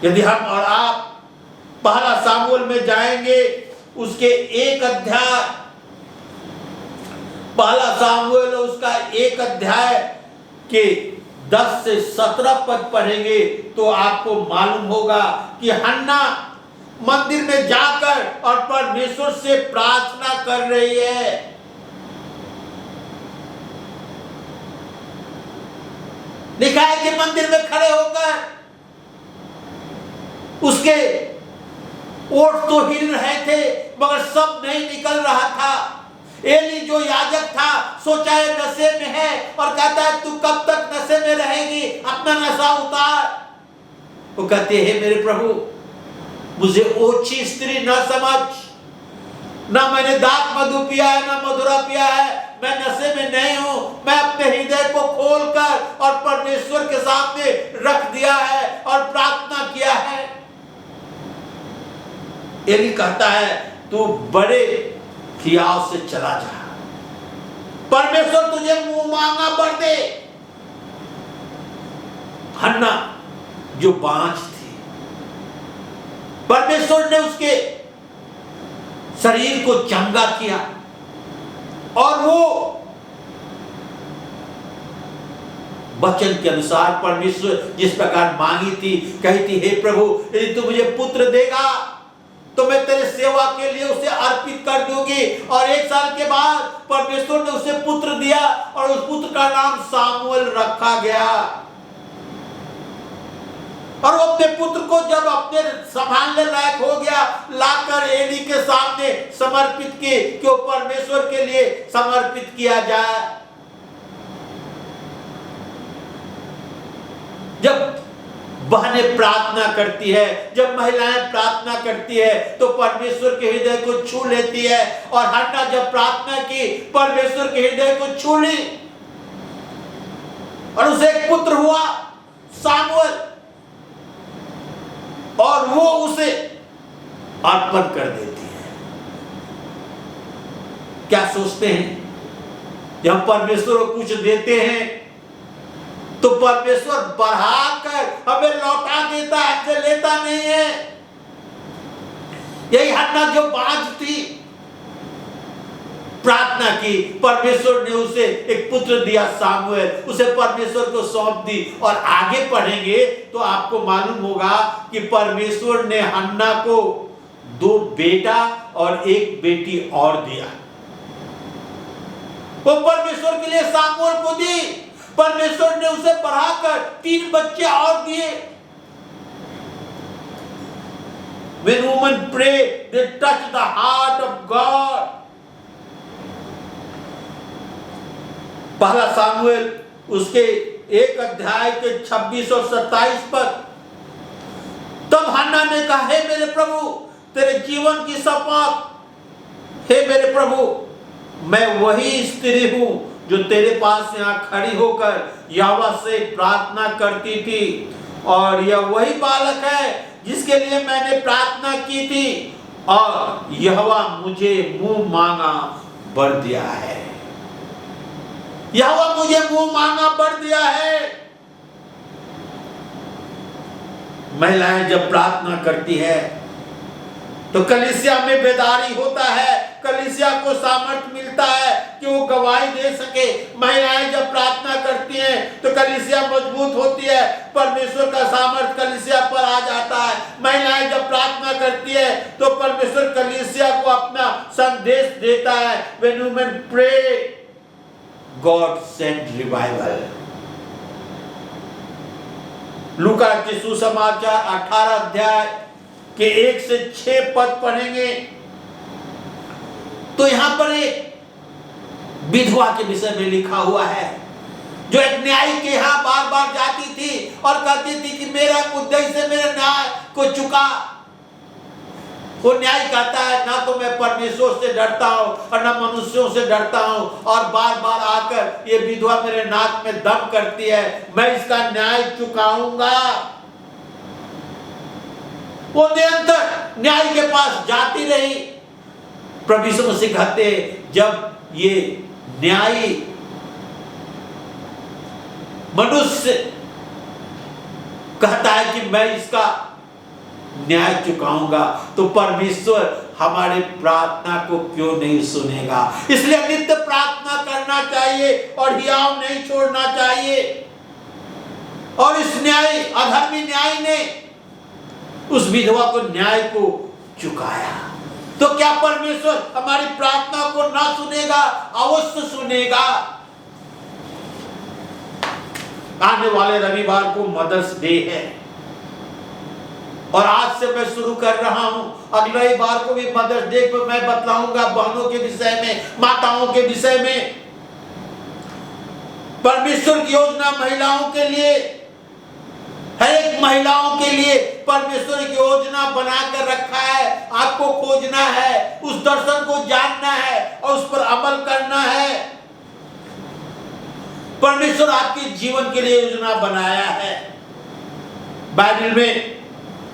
यदि हम और आप पहला सामुएल में जाएंगे, उसके 1 अध्याय, पहला सामुएल उसका 1 अध्याय के 10 से 17 पद पढ़ेंगे तो आपको मालूम होगा कि हन्ना मंदिर में जाकर और परमेश्वर से प्रार्थना कर रही है। लिखा है कि मंदिर में खड़े होकर उसके ओठ तो हिल रहे थे मगर सब नहीं निकल रहा था। एली जो याजक था सोचा है नशे में है और कहता है तू कब तक नशे में रहेगी, अपना नशा उतार। वो कहते हैं मेरे प्रभु, मुझे ओछी स्त्री न समझ, ना मैंने दांत मधु पिया है ना मधुरा पिया है, मैं नशे में नहीं हूं। मैं अपने हृदय को खोलकर और परमेश्वर के सामने रख दिया है और प्रार्थना किया है। एली कहता है तू बड़े हियाव से चला जा, परमेश्वर तुझे मुंह मांगा बर दे। हन्ना जो बांझ थी, परमेश्वर ने उसके शरीर को चंगा किया और वो वचन के अनुसार परमेश्वर जिस प्रकार मांगी थी, कही थी हे प्रभु यदि तू मुझे पुत्र देगा तो मैं तेरे सेवा के लिए उसे अर्पित कर दूंगी। और 1 साल के बाद परमेश्वर ने उसे पुत्र दिया और उस पुत्र का नाम सामुएल रखा गया। और वो अपने पुत्र को जब अपने संभालने लायक हो गया, लाकर एली के सामने समर्पित किए कि वो परमेश्वर के लिए समर्पित किया जाए। जब बहनें प्रार्थना करती है, जब महिलाएं प्रार्थना करती है तो परमेश्वर के हृदय को छू लेती है। और हन्ना जब प्रार्थना की परमेश्वर के हृदय को छू ली और उसे एक पुत्र हुआ सामुएल, और वो उसे अर्पण कर देती है। क्या सोचते हैं, जब परमेश्वर को कुछ देते हैं तो परमेश्वर बढ़ाकर हमें लौटा देता है, हमसे लेता नहीं है। यही हन्ना जो बांझ थी, प्रार्थना की, परमेश्वर ने उसे एक पुत्र दिया सामुएल, उसे परमेश्वर को सौंप दी। और आगे पढ़ेंगे तो आपको मालूम होगा कि परमेश्वर ने हन्ना को 2 बेटा और 1 बेटी और दिया। वो परमेश्वर के लिए सामुएल को दी, परमेश्वर ने उसे बढ़ाकर 3 बच्चे और दिए। When women pray, they touch the heart of God। पहला सामुएल उसके 1 अध्याय के 26 और 27 पद। तब हन्ना ने कहा हे मेरे प्रभु तेरे जीवन की शपथ, हे मेरे प्रभु मैं वही स्त्री हूं जो तेरे पास यहाँ खड़ी होकर यहोवा से प्रार्थना करती थी, और यह वही बालक है जिसके लिए मैंने प्रार्थना की थी, और यहोवा मुझे मुंह मांगा बर दिया है। यहोवा मुझे मुंह मांगा बर दिया है। महिलाएं जब प्रार्थना करती है तो कलीसिया में बेदारी होता है, कलीसिया को सामर्थ्य मिलता है कि वो गवाही दे सके। महिलाएं जब प्रार्थना करती हैं तो कलीसिया मजबूत होती है, परमेश्वर का सामर्थ्य कलीसिया पर आ जाता है। महिलाएं जब प्रार्थना करती है तो परमेश्वर कलीसिया को अपना संदेश देता है। When women pray, God send revival। लूका के सुसमाचार 18 अध्याय के 1 से 6 पद पढ़ेंगे तो यहां पर एक विधवा के विषय में लिखा हुआ है, जो एक न्यायी के यहां बार बार जाती थी और कहती थी कि मेरा मुद्दई से मेरे न्याय को चुका। वो न्याय कहता है ना तो मैं परमेश्वर से डरता हूं और ना मनुष्यों से डरता हूं, और बार बार आकर ये विधवा मेरे नाक में दम करती है, मैं इसका न्याय चुकाऊंगा। वो निरंतर न्याय के पास जाती रही। प्रभु यीशु मसीह कहते जब ये न्यायी मनुष्य कहता है कि मैं इसका न्याय चुकाऊंगा, तो परमेश्वर हमारे प्रार्थना को क्यों नहीं सुनेगा। इसलिए नित्य प्रार्थना करना चाहिए और हियाव नहीं छोड़ना चाहिए। और इस न्याय अधर्मी न्याय ने उस विधवा को न्याय को चुकाया, तो क्या परमेश्वर हमारी प्रार्थना को ना सुनेगा? अवश्य सुनेगा। आने वाले रविवार को मदर्स डे है और आज से मैं शुरू कर रहा हूं, अगले रविवार को भी मदर्स डे पर मैं बतलाऊंगा बहनों के विषय में, माताओं के विषय में। परमेश्वर की योजना महिलाओं के लिए, हर एक महिलाओं के लिए परमेश्वर की योजना बनाकर रखा है। आपको खोजना है, उस दर्शन को जानना है और उस पर अमल करना है। परमेश्वर आपके जीवन के लिए योजना बनाया है। बाइबल में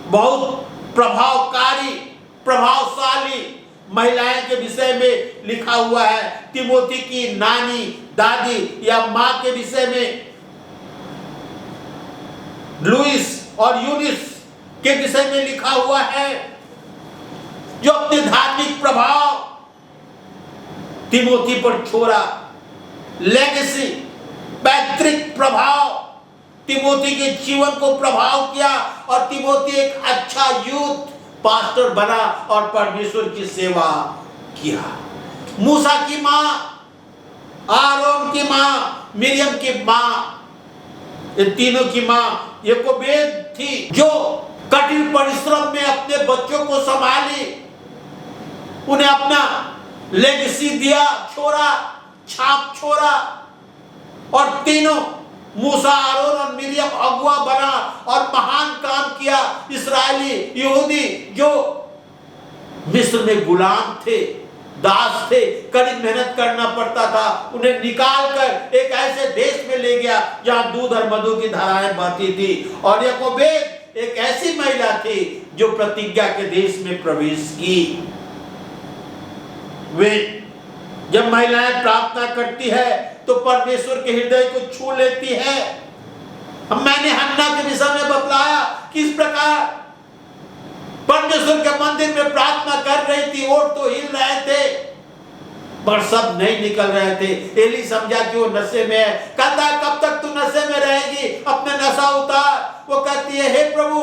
बहुत प्रभावकारी, प्रभावशाली महिलाएं के विषय में लिखा हुआ है। तिमोथी की नानी, दादी या मां के विषय में, लुइस और यूनिस के विषय में लिखा हुआ है, जो अपने धार्मिक प्रभाव तिमोथी पर छोड़ा। लेगेसी, पैतृक प्रभाव तिमोथी के जीवन को प्रभाव किया और तिमोथी एक अच्छा यूथ पास्टर बना और परमेश्वर की सेवा किया। मूसा की मां, आरोन की मां, मिरियम की मां, इन तीनों की मां योकोबेद थी, जो कठिन परिश्रम में अपने बच्चों को संभाली, उन्हें अपना लेगेसी दिया, छोड़ा, छाप छोड़ा। और तीनों मूसा, आरोन और मिरियम अगुआ बना और महान काम किया। इस्राएली यहूदी जो मिस्र में गुलाम थे, दास थे, कड़ी मेहनत करना पड़ता था, उन्हें निकाल कर एक ऐसे देश में ले गया जहां दूध और मधु की धाराएं बहती थी। और योकोबेद एक ऐसी महिला थी जो प्रतिज्ञा के देश में प्रवेश की। वे जब महिलाएं प्रार्थना करती है तो परमेश्वर के हृदय को छू लेती है। मैंने हन्ना के विषय में बतलाया किस प्रकार परमेश्वर के मंदिर में प्रार्थना कर रही थी, ओठ तो हिल रहे थे पर सब नहीं निकल रहे थे। एली समझा कि वो नशे में है, कहता है कब तक तू नशे में रहेगी, अपने नशा उतार। वो कहती है हे प्रभु,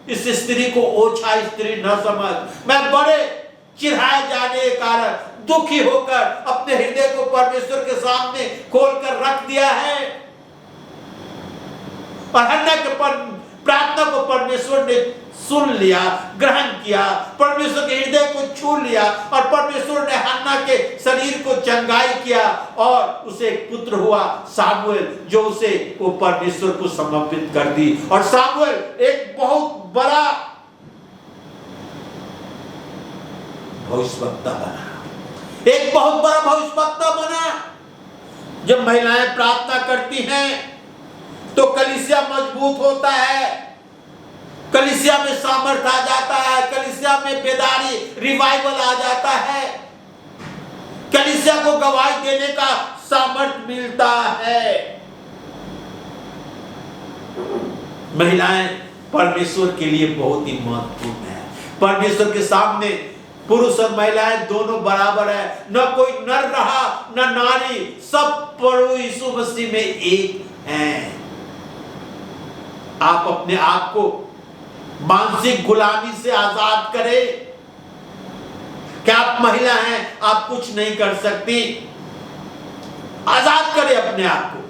इस स्त्री को ओछा स्त्री न समझ, मैं बड़े चिढ़ाए जाने के कारण दुखी होकर अपने हृदय को परमेश्वर के सामने खोलकर रख दिया है। और हन्ना के प्रार्थना को परमेश्वर ने सुन लिया, ग्रहण किया, परमेश्वर के हृदय को छू लिया और परमेश्वर ने हन्ना के शरीर को चंगाई किया और उसे एक पुत्र हुआ सामुएल, जो उसे वो परमेश्वर को समर्पित कर दी। और सामुएल एक बहुत बड़ा भविष्यवक्ता बना, एक बहुत बड़ा भविष्यवक्ता बना। जब महिलाएं प्रार्थना करती हैं तो कलीसिया मजबूत होता है, कलीसिया में सामर्थ आ जाता है, कलीसिया में बेदारी, रिवाइवल आ जाता है, कलीसिया को गवाही देने का सामर्थ मिलता है। महिलाएं परमेश्वर के लिए बहुत ही महत्वपूर्ण है। परमेश्वर के सामने पुरुष और महिलाएं दोनों बराबर है, न कोई नर रहा न नारी, सब प्रभु यीशु मसीह में एक हैं। आप अपने आप को मानसिक गुलामी से आजाद करें। क्या आप महिला हैं, आप कुछ नहीं कर सकती, आजाद करें अपने आप को।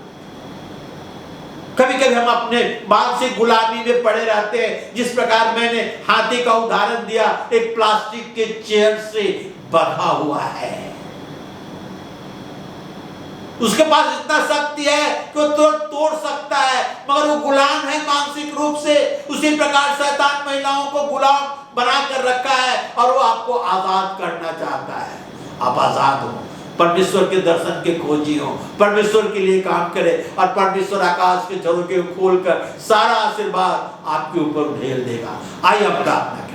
कभी कभी हम अपने मानसिक गुलामी में पड़े रहते हैं, जिस प्रकार मैंने हाथी का उदाहरण दिया, एक प्लास्टिक के चेयर से बंधा हुआ है। उसके पास इतना शक्ति है कि वो तोड़ सकता है, मगर वो गुलाम है मानसिक रूप से। उसी प्रकार शैतान महिलाओं को गुलाम बना कर रखा है और वो आपको आजाद करना चाहता है। आप आजाद हो, परमेश्वर के दर्शन के खोजी हो, परमेश्वर के लिए काम करें और परमेश्वर आकाश के झरोखे को खोलकर सारा आशीर्वाद आपके ऊपर उधेल देगा। आइए हम प्रार्थना करें।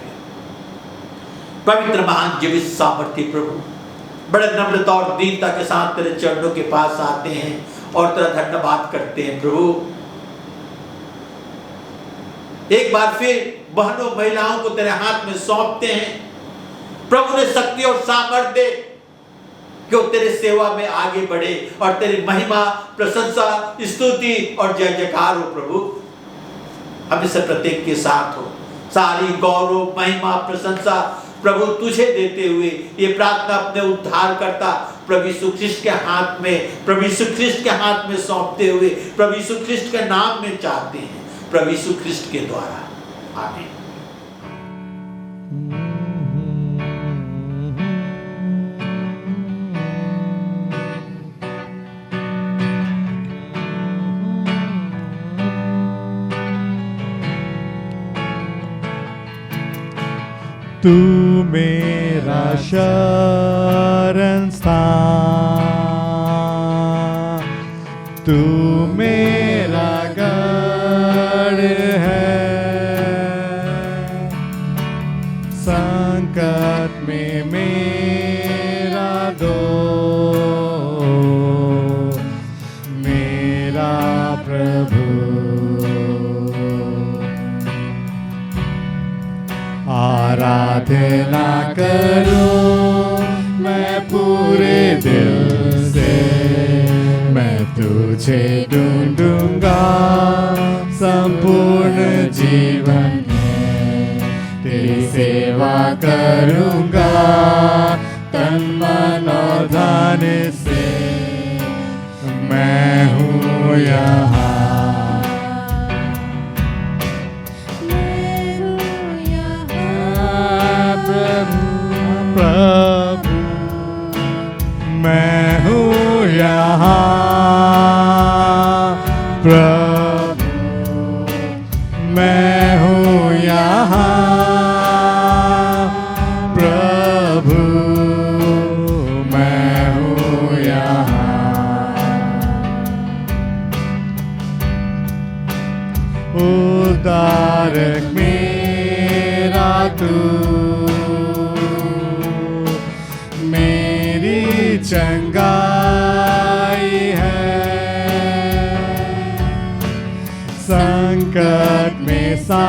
पवित्र महान जीवित सामर्थ्य प्रभु, बड़े नम्रता और दीनता के साथ तेरे चरणों के पास आते हैं और तेरा धन्यवाद करते हैं प्रभु। एक बार फिर बहनों महिलाओं को तेरे हाथ में सौंपते हैं प्रभु। ने शक्ति और सामर्थ्य दे कि वो तेरे सेवा में आगे बढ़े और तेरी महिमा, प्रशंसा, स्तुति और जय जयकार हो प्रभु। हमेशा प्रत्येक के साथ हो। सारी गौरव, महिमा, प्रशंसा प्रभु तुझे देते हुए ये प्रार्थना अपने उद्धारकर्ता प्रभु यीशु ख्रिस्ट के हाथ में, प्रभु यीशु ख्रिस्ट के हाथ में सौंपते हुए प्रभु यीशु ख्रिस्ट के नाम में चाहते हैं, प्रभु यीशु ख्रिस्ट के द्वारा। आमीन। तू मेरा शरण स्थान, तू मेरा गढ़ है, संकट में मेरा दोस्त, मेरा प्रभु। आराधना करूं मैं पूरे दिल से, मैं तुझे ढूंढूंगा संपूर्ण जीवन में, तेरी सेवा करूंगा तन मन और धन से। मैं हूँ यहाँ प्रभु, मैं हूँ यहाँ प्रभु, मैं हूँ यहाँ प्रभु, मैं हूँ यहाँ। उद्धारक मेरा तू, चंगाई है, संकट में सा